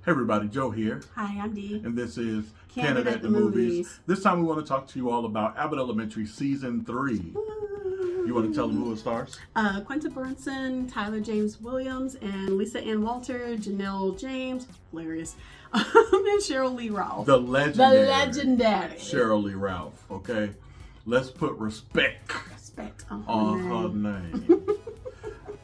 Hey everybody, Joe here. Hi, I'm Dee. And this is Candid at the Movies. This time we want to talk to you all about Abbott Elementary Season 3. You want to tell them who it stars? Quinta Brunson, Tyler James Williams, and Lisa Ann Walter, Janelle James, hilarious, and Sheryl Lee Ralph. The legendary Sheryl Lee Ralph, okay? Let's put respect on her name.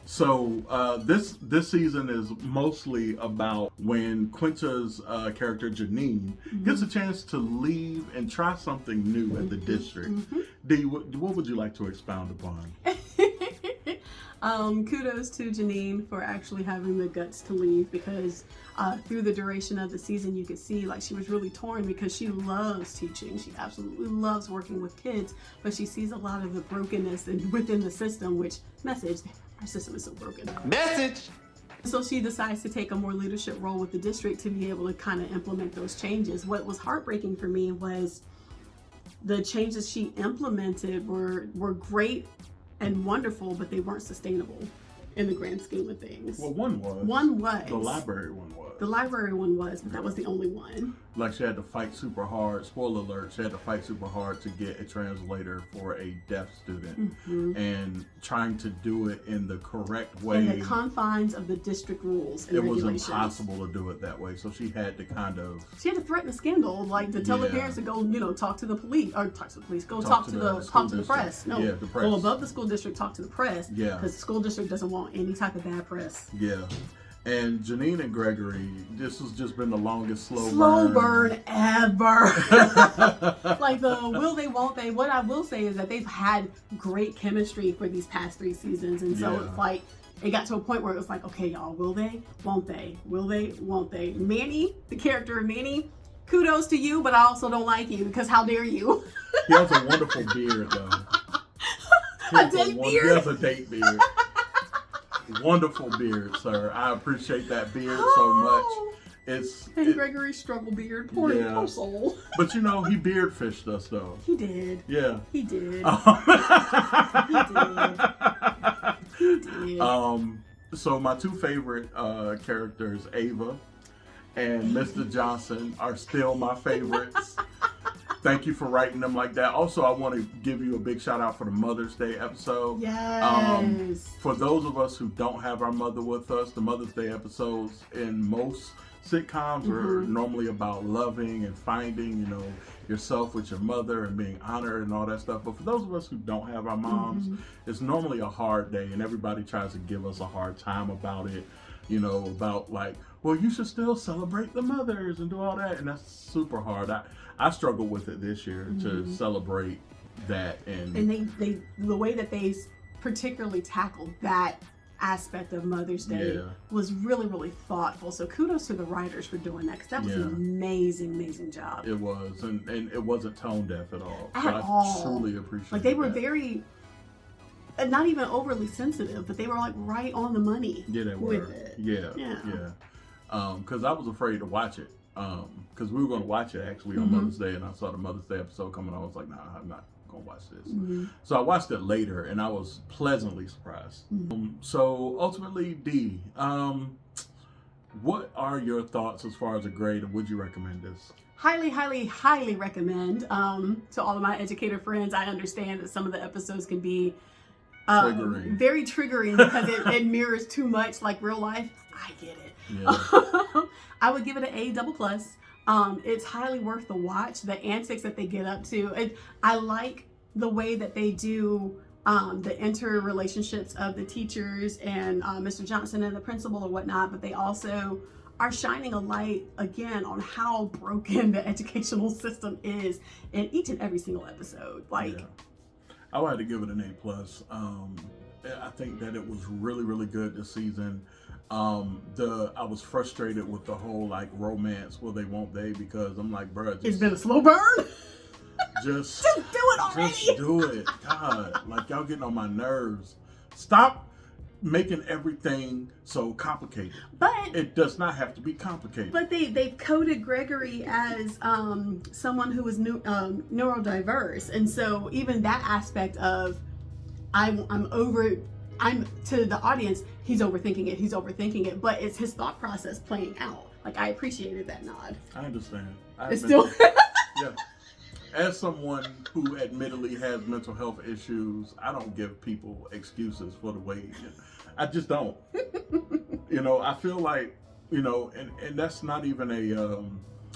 So this season is mostly about when Quinta's character Janine gets a chance to leave and try something new at the district. Dee, what would you like to expound upon? Kudos to Janine for actually having the guts to leave, because through the duration of the season you could see like she was really torn, because she loves teaching. She absolutely loves working with kids, but she sees a lot of the brokenness within the system, which our system is so broken. Message! So she decides to take a more leadership role with the district to be able to kind of implement those changes. What was heartbreaking for me was the changes she implemented were great and wonderful, but they weren't sustainable in the grand scheme of things. Well, one was. The library one was. The library one was, but that was the only one. Like, she had to fight super hard. Spoiler alert, she had to fight super hard to get a translator for a deaf student. And trying to do it in the correct way. In the confines of the district ruls and regulations. It was impossible to do it that way. So she had to She had to threaten a scandal, like to tell the parents to go, talk to the police, or talk to the police, talk to the press. No, the press. Go above the school district, talk to the press. Yeah. Because the school district doesn't want any type of bad press. Yeah. And Janine and Gregory, this has just been the longest slow burn ever. Like the will they, won't they. What I will say is that they've had great chemistry for these past 3 seasons. And so it's like, it got to a point where it was like, okay, y'all, will they, won't they? Will they, won't they? Manny, the character of Manny, kudos to you, but I also don't like you, because how dare you? He has a wonderful beard, though. He has a date beard. Wonderful beard, sir. I appreciate that beard so much. Gregory's struggle beard, poor soul. But he beard fished us though. He did. Yeah. He did. He did. So my 2 favorite characters, Ava and Mr. Johnson, are still my favorites. Thank you for writing them like that. Also, I want to give you a big shout out for the Mother's Day episode. Yes. For those of us who don't have our mother with us, the Mother's Day episodes in most sitcoms are normally about loving and finding, yourself with your mother and being honored and all that stuff. But for those of us who don't have our moms, it's normally a hard day, and everybody tries to give us a hard time about it. About like, well, you should still celebrate the mothers and do all that, and that's super hard. I struggled with it this year to celebrate that, and they the way that they particularly tackled that aspect of Mother's Day was really, really thoughtful. So kudos to the writers for doing that, because that was an amazing job. It was, and it wasn't tone deaf at all. I truly appreciate it. Like, they were very, not even overly sensitive, but they were like right on the money. Yeah, they were. With it. Yeah. Because I was afraid to watch it. Because we were going to watch it actually on Mother's Day, and I saw the Mother's Day episode coming on. I was like, nah, I'm not going to watch this. So I watched it later, and I was pleasantly surprised. So ultimately, Dee, what are your thoughts as far as a grade, and would you recommend this? Highly recommend. To all of my educator friends, I understand that some of the episodes can be very triggering, because it mirrors too much like real life. I get it. Yeah. I would give it an A++. It's highly worth the watch. The antics that they get up to. I like the way that they do the interrelationships of the teachers and Mr. Johnson and the principal or whatnot, but they also are shining a light again on how broken the educational system is in each and every single episode. I would have to give it an A+. I think that it was really good this season. I was frustrated with the whole romance, will they, won't they, because I'm like, bruh, it's been a slow burn. Just do it already. Just do it. God, like, y'all getting on my nerves. Stop making everything so complicated. But it does not have to be complicated. But they've coded Gregory as someone who is neurodiverse, and so even that aspect of I'm to the audience, he's overthinking it, but it's his thought process playing out. like I appreciated that nod. I understand. It's still. Yeah. As someone who admittedly has mental health issues, I don't give people excuses for the way. I just don't. I feel like, and that's not even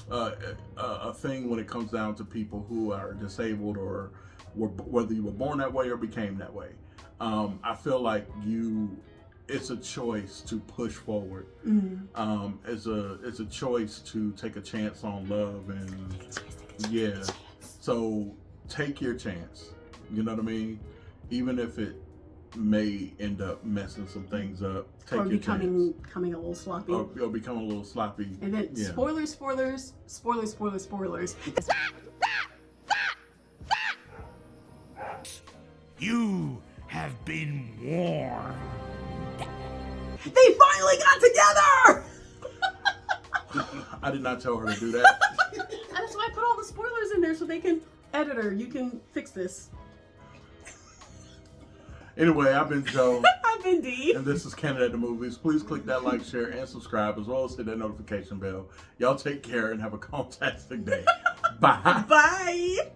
a thing when it comes down to people who are disabled or whether you were born that way or became that way. I feel like it's a choice to push forward. Mm-hmm. It's a choice to take a chance on love, and yeah. So take your chance. You know what I mean? Even if it may end up messing some things up, take your chance. Becoming a little sloppy. Or become a little sloppy. And then spoilers. You have been warned. They finally got together! I did not tell her to do that. And that's why I put all the spoilers in there so they can, editor, you can fix this. Anyway, I've been Joe. I've been Dee. And this is Candid at the Movies. Please click that like, share, and subscribe, as well as hit that notification bell. Y'all take care and have a fantastic day. Bye. Bye.